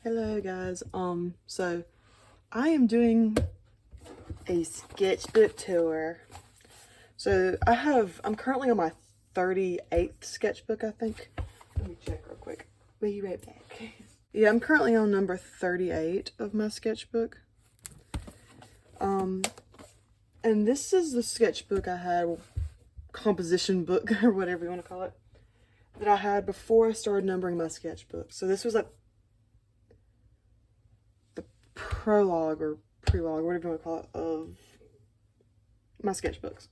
Hello guys, so I am doing a sketchbook tour. So I'm currently on my 38th sketchbook, I think. Let me check real quick. Be right back. Yeah, I'm currently on number 38 of my sketchbook. And this is the sketchbook I had, composition book, or whatever you want to call it, that I had before I started numbering my sketchbook. So this was like prologue or prelogue, whatever you want to call it, of my sketchbooks.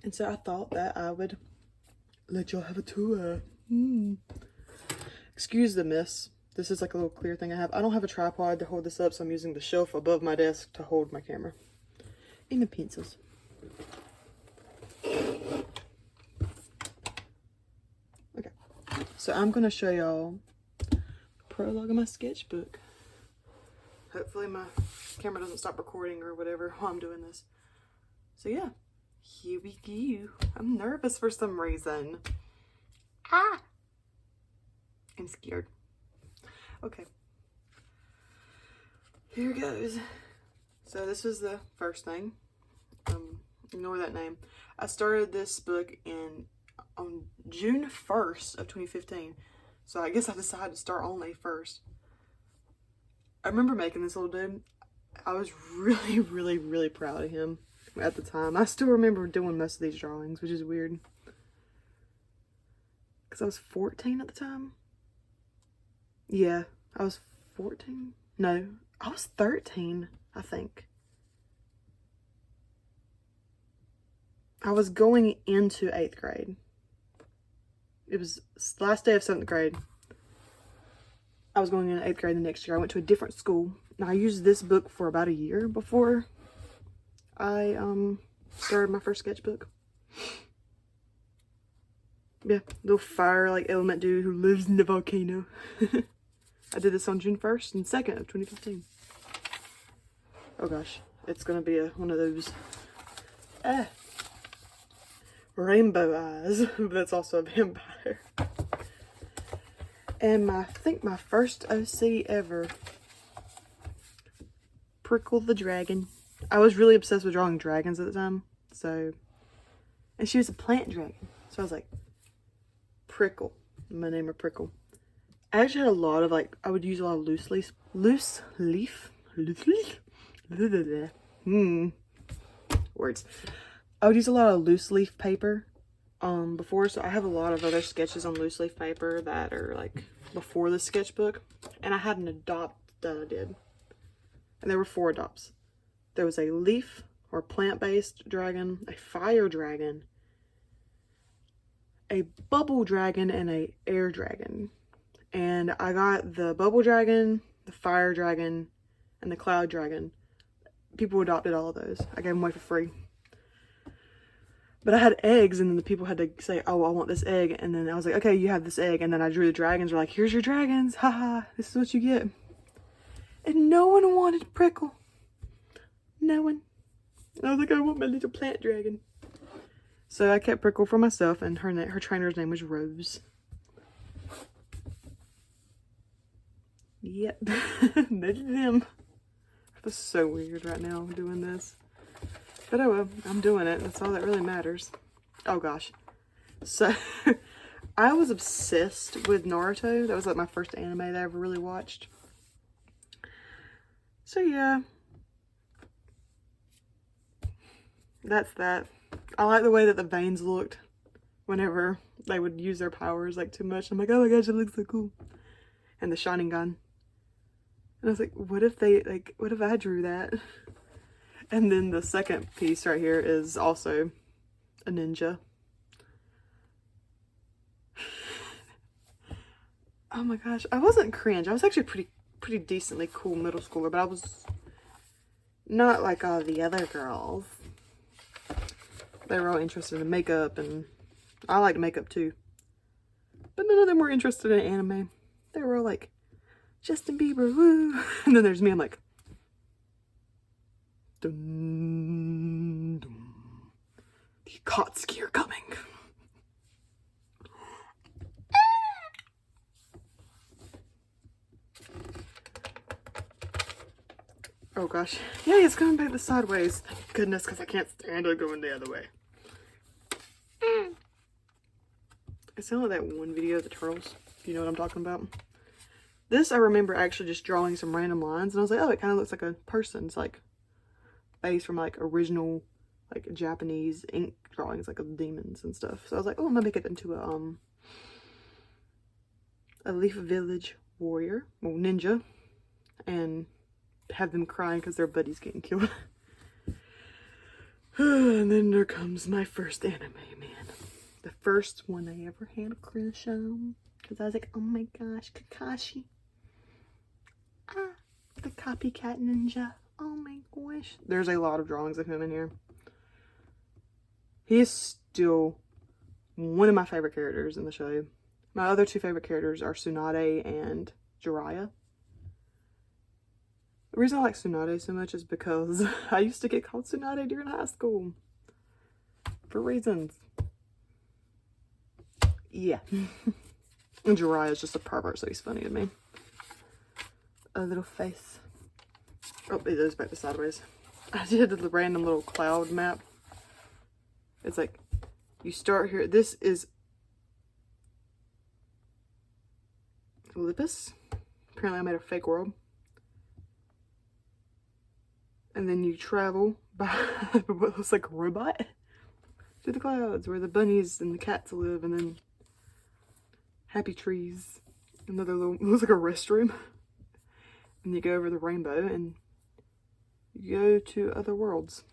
And so I thought that I would let y'all have a tour. Excuse the mess. This is like a little clear thing I have. I don't have a tripod to hold this up, so I'm using the shelf above my desk to hold my camera. And the pencils. Okay. So I'm going to show y'all prologue of my sketchbook. Hopefully my camera doesn't stop recording or whatever while I'm doing this. So yeah, here we go. I'm nervous for some reason. I'm scared. Okay. Here goes. So this was the first thing. Ignore that name. I started this book on June 1st of 2015. So I guess I decided to start on May 1st. I remember making this little dude. I was really, really, really proud of him at the time. I still remember doing most of these drawings, which is weird. Because I was 14 at the time. Yeah, I was 14. No, I was 13, I think. I was going into 8th grade. It was the last day of 7th grade. I was going into 8th grade the next year. I went to a different school. And I used this book for about a year before I started my first sketchbook. Yeah, little fire like element dude who lives in the volcano. I did this on June 1st and 2nd of 2015. Oh gosh, it's gonna be one of those rainbow eyes, but that's also a vampire. And I think my first OC ever, Prickle the dragon. I was really obsessed with drawing dragons at the time, so, and she was a plant dragon, so I was like, Prickle, my name is Prickle. I actually had a lot of I would use a lot of loose leaf, words. I would use a lot of loose leaf paper before, so I have a lot of other sketches on loose leaf paper that are like before the sketchbook, and I had an adopt that I did, and there were 4 adopts. There was a leaf or plant-based dragon, a fire dragon, a bubble dragon, and a air dragon. And I got the bubble dragon, the fire dragon, and the cloud dragon. People adopted all of those. I gave them away for free. But I had eggs, and then the people had to say, oh, I want this egg. And then I was like, okay, you have this egg. And then I drew the dragons. They're like, here's your dragons. Haha, this is what you get. And no one wanted Prickle. No one. I was like, I want my little plant dragon. So I kept Prickle for myself, and her trainer's name was Rose. Yep. That's them. That's so weird right now doing this. But oh well, I'm doing it. That's all that really matters. Oh gosh. So, I was obsessed with Naruto. That was like my first anime that I ever really watched. So yeah. That's that. I like the way that the veins looked whenever they would use their powers like too much. I'm like, oh my gosh, it looks so cool. And the shining gun. And I was like, what if I drew that? And then the second piece right here is also a ninja. Oh my gosh, I wasn't cringe. I was actually pretty decently cool middle schooler, but I was not like all the other girls. They were all interested in makeup, and I liked makeup too. But none of them were interested in anime. They were all like, Justin Bieber, woo. And then there's me, I'm like, dun, dun. The Akatsuki are coming. Oh gosh. Yeah, it's going back the sideways. Thank goodness, because I can't stand it going the other way. It sounded like that one video of the turtles. You know what I'm talking about? This I remember actually just drawing some random lines, and I was like, oh, it kind of looks like a person's like face from like original like Japanese ink drawings, like of demons and stuff. So I was like, oh, I'm gonna make it into a Leaf Village warrior, well, ninja, and have them crying because their buddy's getting killed. And then there comes my first anime, man. The first one I ever had a crush on. Because I was like, oh my gosh, Kakashi. Ah, the copycat ninja. Oh my gosh. There's a lot of drawings of him in here. He is still one of my favorite characters in the show. My other two favorite characters are Tsunade and Jiraiya. The reason I like Tsunade so much is because I used to get called Tsunade during high school. For reasons. Yeah. And Jiraiya is just a pervert, so he's funny to me. A little face. Oh, it goes back to sideways. I did the random little cloud map. It's like, you start here. This is Olympus. Apparently I made a fake world. And then you travel by what looks like a robot to the clouds where the bunnies and the cats live, and then happy trees. Another little, looks like a restroom. And you go over the rainbow and you go to other worlds.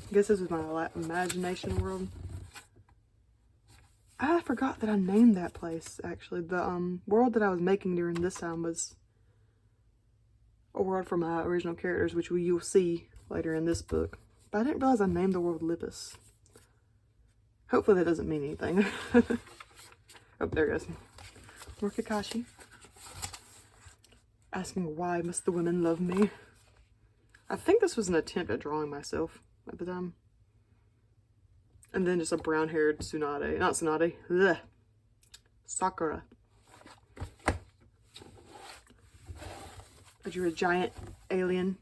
I guess this is my imagination world. I forgot that I named that place, actually. The world that I was making during this time was a world for my original characters, which you'll see later in this book. But I didn't realize I named the world Lippus. Hopefully that doesn't mean anything. Oh, there it goes. More Kakashi. Asking why must the women love me? I think this was an attempt at drawing myself at the time. And then just a brown-haired Tsunade. Not Tsunade. Ugh. Sakura. I drew a giant alien.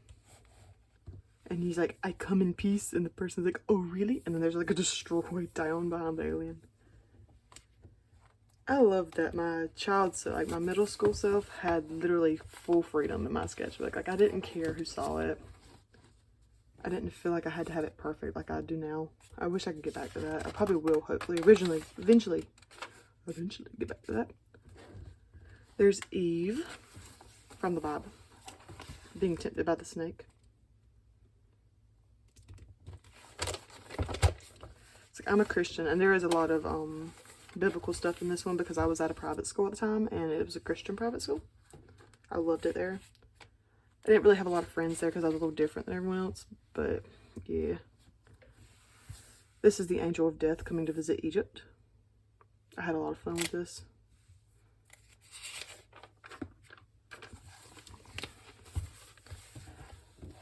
And he's like, I come in peace. And the person's like, oh, really? And then there's like a destroyed town behind the alien. I love that my like my middle school self had literally full freedom in my sketchbook. Like, I didn't care who saw it. I didn't feel like I had to have it perfect like I do now. I wish I could get back to that. I probably will, hopefully. Eventually get back to that. There's Eve from the Bible being tempted by the snake. It's like, I'm a Christian, and there is a lot of biblical stuff in this one because I was at a private school at the time, and it was a Christian private school. I loved it there. I didn't really have a lot of friends there because I was a little different than everyone else, but yeah. This is the angel of death coming to visit Egypt. I had a lot of fun with this.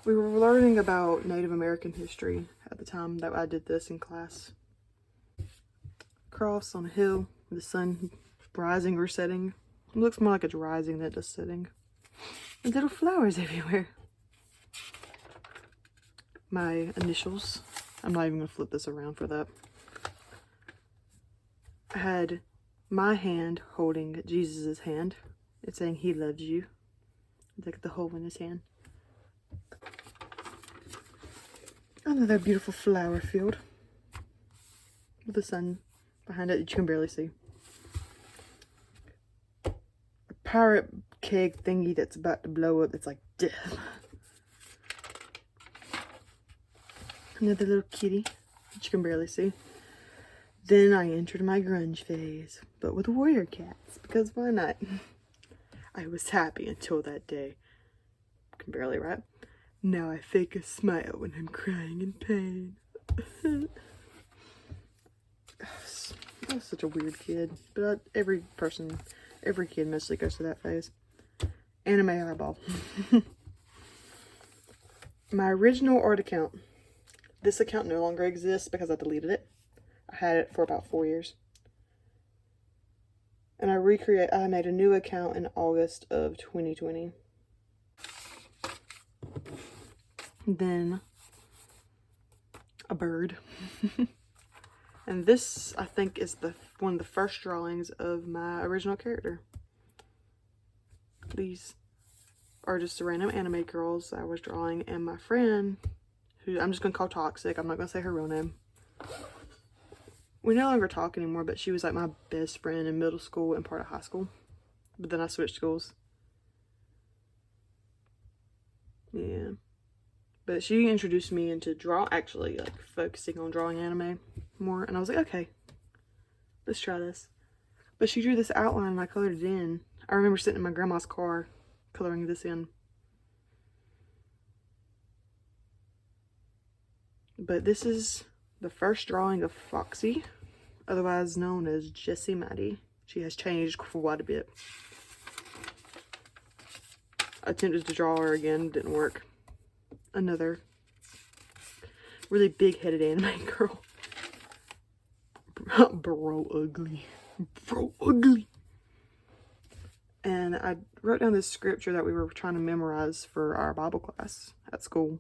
We were learning about Native American history at the time that I did this in class. Cross on a hill, the sun rising or setting. It looks more like it's rising than it's setting. And little flowers everywhere. My initials. I'm not even going to flip this around for that. I had my hand holding Jesus' hand. It's saying he loves you. Look at the hole in his hand. Another beautiful flower field. With the sun behind it that you can barely see. A pirate keg thingy that's about to blow up. It's like death. Another little kitty that you can barely see. Then I entered my grunge phase, but with warrior cats, because why not? I was happy until that day. I can barely write. Now I fake a smile when I'm crying in pain. I was such a weird kid, but every kid mostly goes through that phase. Anime eyeball. My original art account. This account no longer exists because I deleted it. I had it for about 4 years. And I made a new account in August of 2020. then a bird. And this, I think, is one of the first drawings of my original character. These are just the random anime girls I was drawing, and my friend, who I'm just gonna call Toxic, I'm not gonna say her real name. We no longer talk anymore, but she was like my best friend in middle school and part of high school. But then I switched schools. Yeah. But she introduced me into actually like focusing on drawing anime more, and I was like, okay, let's try this. But she drew this outline and I colored it in. I remember sitting in my grandma's car coloring this in. But this is the first drawing of Foxy, otherwise known as Jessie Maddie. She has changed for quite a bit. I attempted to draw her again, didn't work. Another really big-headed anime girl. Bro ugly. Bro ugly. And I wrote down this scripture that we were trying to memorize for our Bible class at school.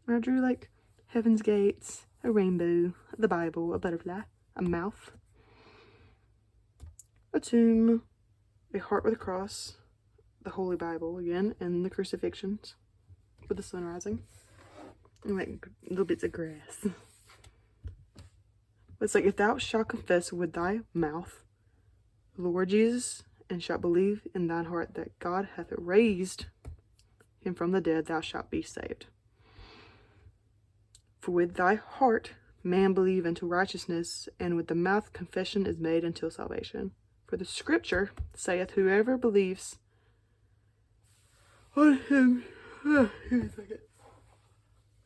And I drew like heaven's gates, a rainbow, the Bible, a butterfly, a mouth, a tomb, a heart with a cross, the Holy Bible again, and the crucifixions with the sun rising, and like little bits of grass. It's like, if thou shalt confess with thy mouth the Lord Jesus, and shalt believe in thine heart that God hath raised him from the dead, thou shalt be saved. For with thy heart man believe unto righteousness, and with the mouth confession is made unto salvation. For the scripture saith, whoever believes on him. Give me a second.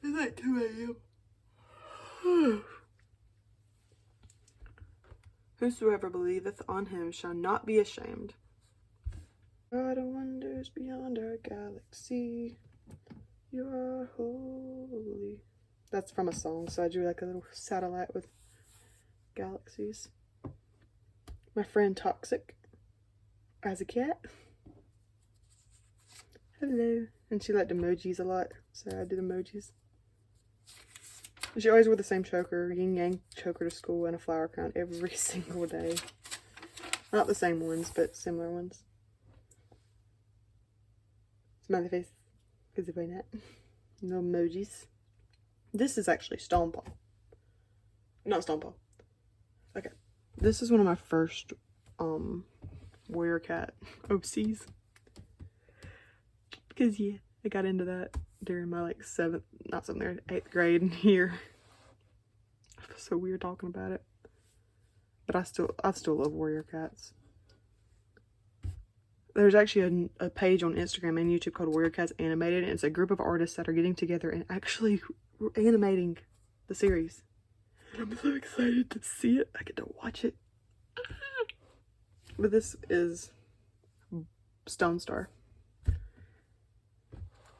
It's like 2 a.m. Whosoever believeth on him shall not be ashamed. God of wonders beyond our galaxy, you are holy. That's from a song, so I drew like a little satellite with galaxies. My friend Toxic as a cat. Hello. And she liked emojis a lot, so I did emojis. She always wore the same choker, yin yang choker to school, and a flower crown every single day. Not the same ones, but similar ones. Smiley face, because of that. No emojis. This is actually Stone Paw. Not Stone Paw. Okay. This is one of my first warrior cat OCs. Because yeah, I got into that during my like 8th grade year. I feel so weird talking about it. But I still love warrior cats. There's actually a page on Instagram and YouTube called Warrior Cats Animated, and it's a group of artists that are getting together and actually animating the series. And I'm so excited to see it. I get to watch it. But this is Stone Star,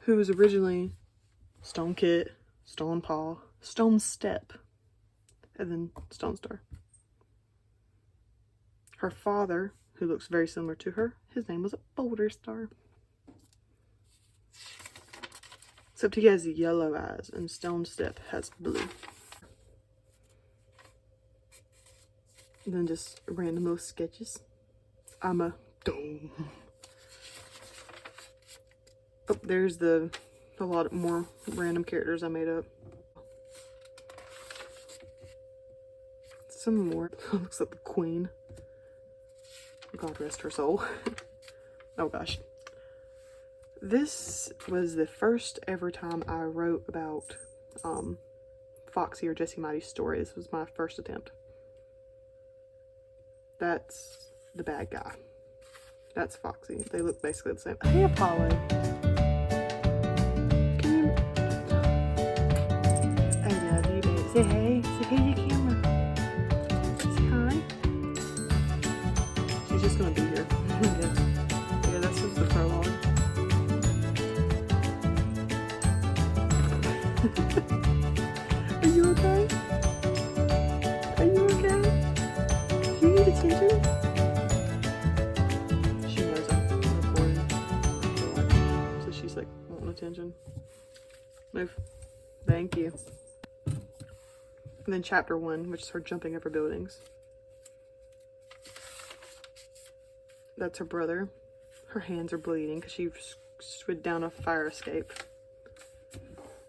who was originally Stone Kit, Stone Paw, Stone Step, and then Stone Star. Her father, who looks very similar to her, his name was Boulder Star. Except he has yellow eyes and Stone Step has blue. And then just random little sketches. I'm a dome. Oh, there's a lot more random characters I made up. Some more. Looks like the Queen. God rest her soul. Oh gosh. This was the first ever time I wrote about Foxy or Jessie Maddie's story. This was my first attempt. That's the bad guy. That's Foxy. They look basically the same. Hey, Apollo. Can you... I love you, baby. Say hey. Say hey to the camera. Say hi. She's just gonna be here. Yeah, this is the prologue. Are you okay? Are you okay? Do you need attention? She knows I'm recording, so she's like wanting attention. Move. Thank you. And then chapter 1, which is her jumping over buildings. That's her brother. Her hands are bleeding because she slid down a fire escape.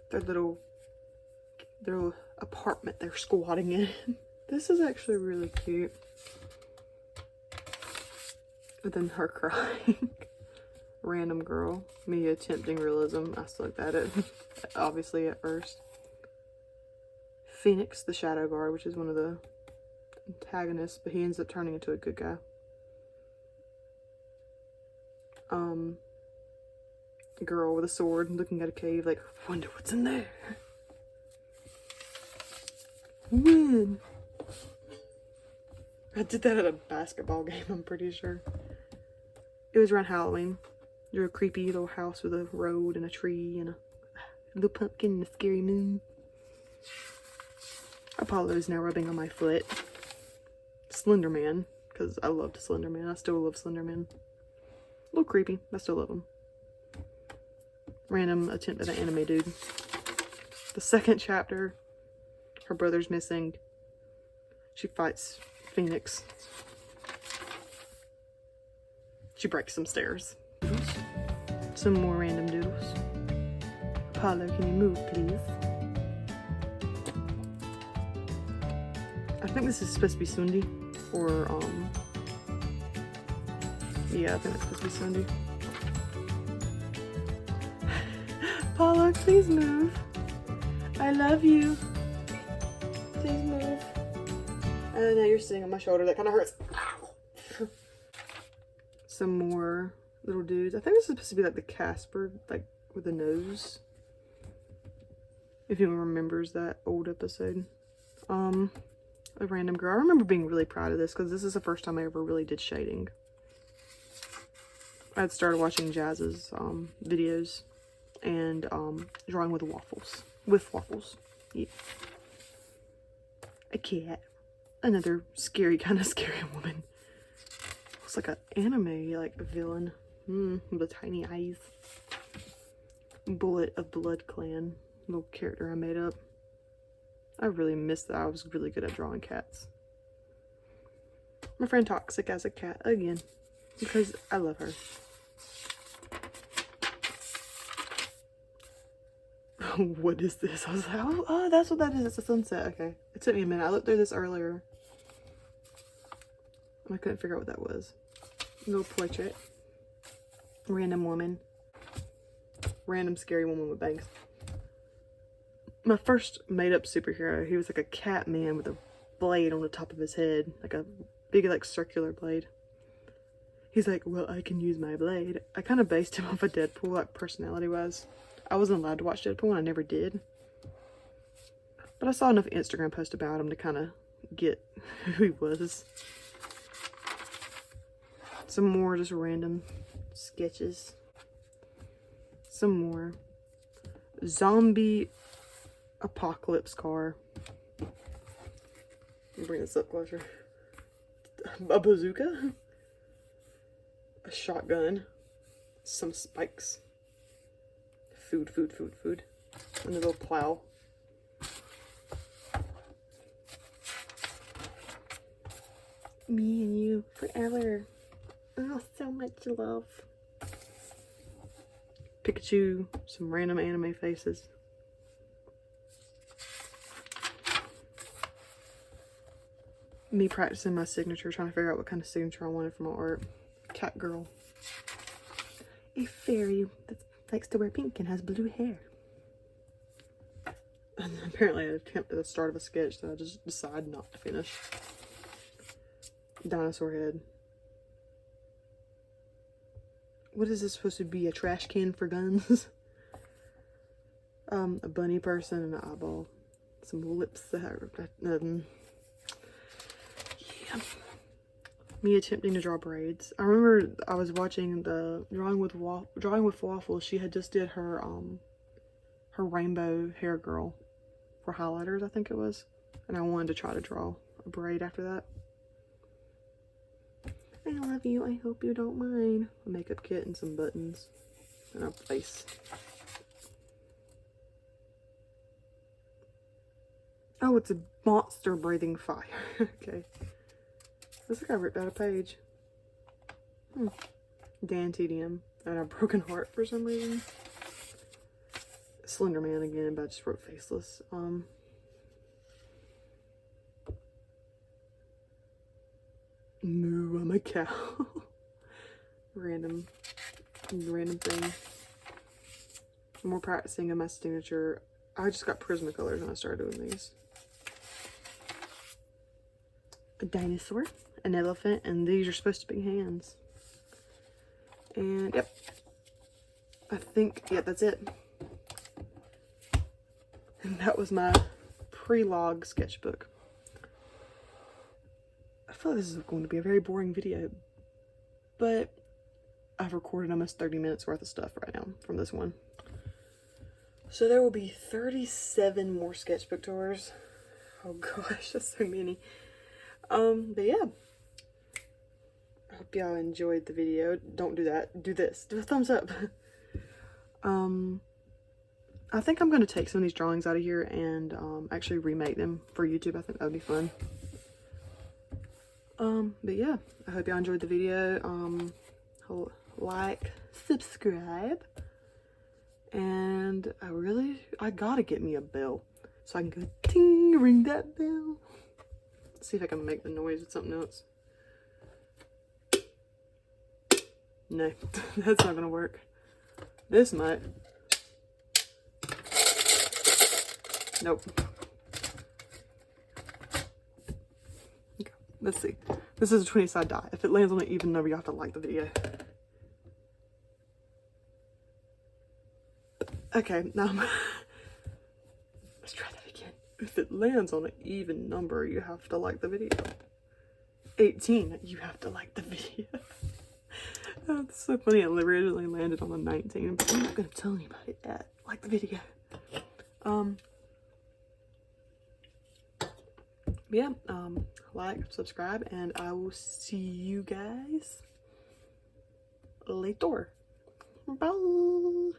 Their little apartment they're squatting in. This is actually really cute. And then her crying. Random girl. Me attempting realism. I sucked at it. Obviously at first. Phoenix, the shadow guard, which is one of the antagonists, but he ends up turning into a good guy. Girl with a sword looking at a cave like, wonder what's in there. Win. I did that at a basketball game, I'm pretty sure. It was around Halloween. There's a creepy little house with a road and a tree and a little pumpkin and a scary moon. Apollo's now rubbing on my foot. Slender Man, because I loved Slender Man. I still love Slender Man. A little creepy, but I still love him. Random attempt at an anime dude. The second chapter, her brother's missing. She fights Phoenix. She breaks some stairs. Some more random doodles. Apollo, can you move, please? I think this is supposed to be Sundi. Or, yeah, I think it's supposed to be Sundi. Apollo, please move. I love you. Please move. And now you're sitting on my shoulder. That kind of hurts. Some more little dudes. I think this is supposed to be like the Casper, like with the nose. If anyone remembers that old episode. A random girl. I remember being really proud of this because this is the first time I ever really did shading. I had started watching Jazz's videos and drawing with waffles. Yeah. A cat. Another scary, kind of scary woman. Looks like an anime, like a villain. With the tiny eyes. Bullet of Blood Clan. Little character I made up. I really missed that. I was really good at drawing cats. My friend Toxic as a cat again. Because I love her. What is this? I was like, oh, that's what that is. It's a sunset. Okay. It took me a minute. I looked through this earlier. And I couldn't figure out what that was. Little portrait. Random woman. Random scary woman with bangs. My first made-up superhero, he was like a cat man with a blade on the top of his head. Like a big, like, circular blade. He's like, well, I can use my blade. I kind of based him off of Deadpool, like, personality-wise. I wasn't allowed to watch Deadpool, and I never did. But I saw enough Instagram posts about him to kind of get who he was. Some more just random sketches. Some more. Zombie apocalypse car. Let me bring this up closer. A bazooka. A shotgun. Some spikes. Food. And a little plow. Me and you forever. Oh, so much love. Pikachu. Some random anime faces. Me practicing my signature, trying to figure out what kind of signature I wanted for my art. Cat girl. A fairy that likes to wear pink and has blue hair. And apparently I attempted the start of a sketch that I just decided not to finish. Dinosaur head. What is this supposed to be? A trash can for guns? A bunny person and an eyeball. Some lips that yeah. Me attempting to draw braids. I remember I was watching the Drawing with Waffles. She had just did her her rainbow hair girl for highlighters, I think it was. And I wanted to try to draw a braid after that. I love you. I hope you don't mind. A makeup kit and some buttons and a place. Oh, it's a monster breathing fire. Okay. Looks like I ripped out a page. Dan TDM. And a broken heart for some reason. Slender Man again, but I just wrote faceless. Moo, I'm a cow. random thing. More practicing of my signature. I just got Prismacolors when I started doing these. A dinosaur, an elephant, and these are supposed to be hands. And yep, I think, yeah, that's it. And that was my prologue sketchbook. I feel like this is going to be a very boring video, but I've recorded almost 30 minutes worth of stuff right now from this one. So there will be 37 more sketchbook tours. Oh gosh, that's so many. But yeah. I hope y'all enjoyed the video. Don't do that. Do this. Do a thumbs up. I think I'm going to take some of these drawings out of here and actually remake them for YouTube. I think that would be fun. But yeah, I hope y'all enjoyed the video. Like, subscribe, and I gotta get me a bell so I can go ting, ring that bell. Let's see if I can make the noise with something else. No, that's not gonna work. This might. Nope. Okay, let's see. This is a 20-side die. If it lands on an even number, you have to like the video. Okay, now let's try that again. If it lands on an even number, you have to like the video. 18, you have to like the video. Oh, it's so funny. It originally landed on a 19, but I'm not gonna tell anybody that. Like the video. Yeah, like, subscribe, and I will see you guys later. Bye.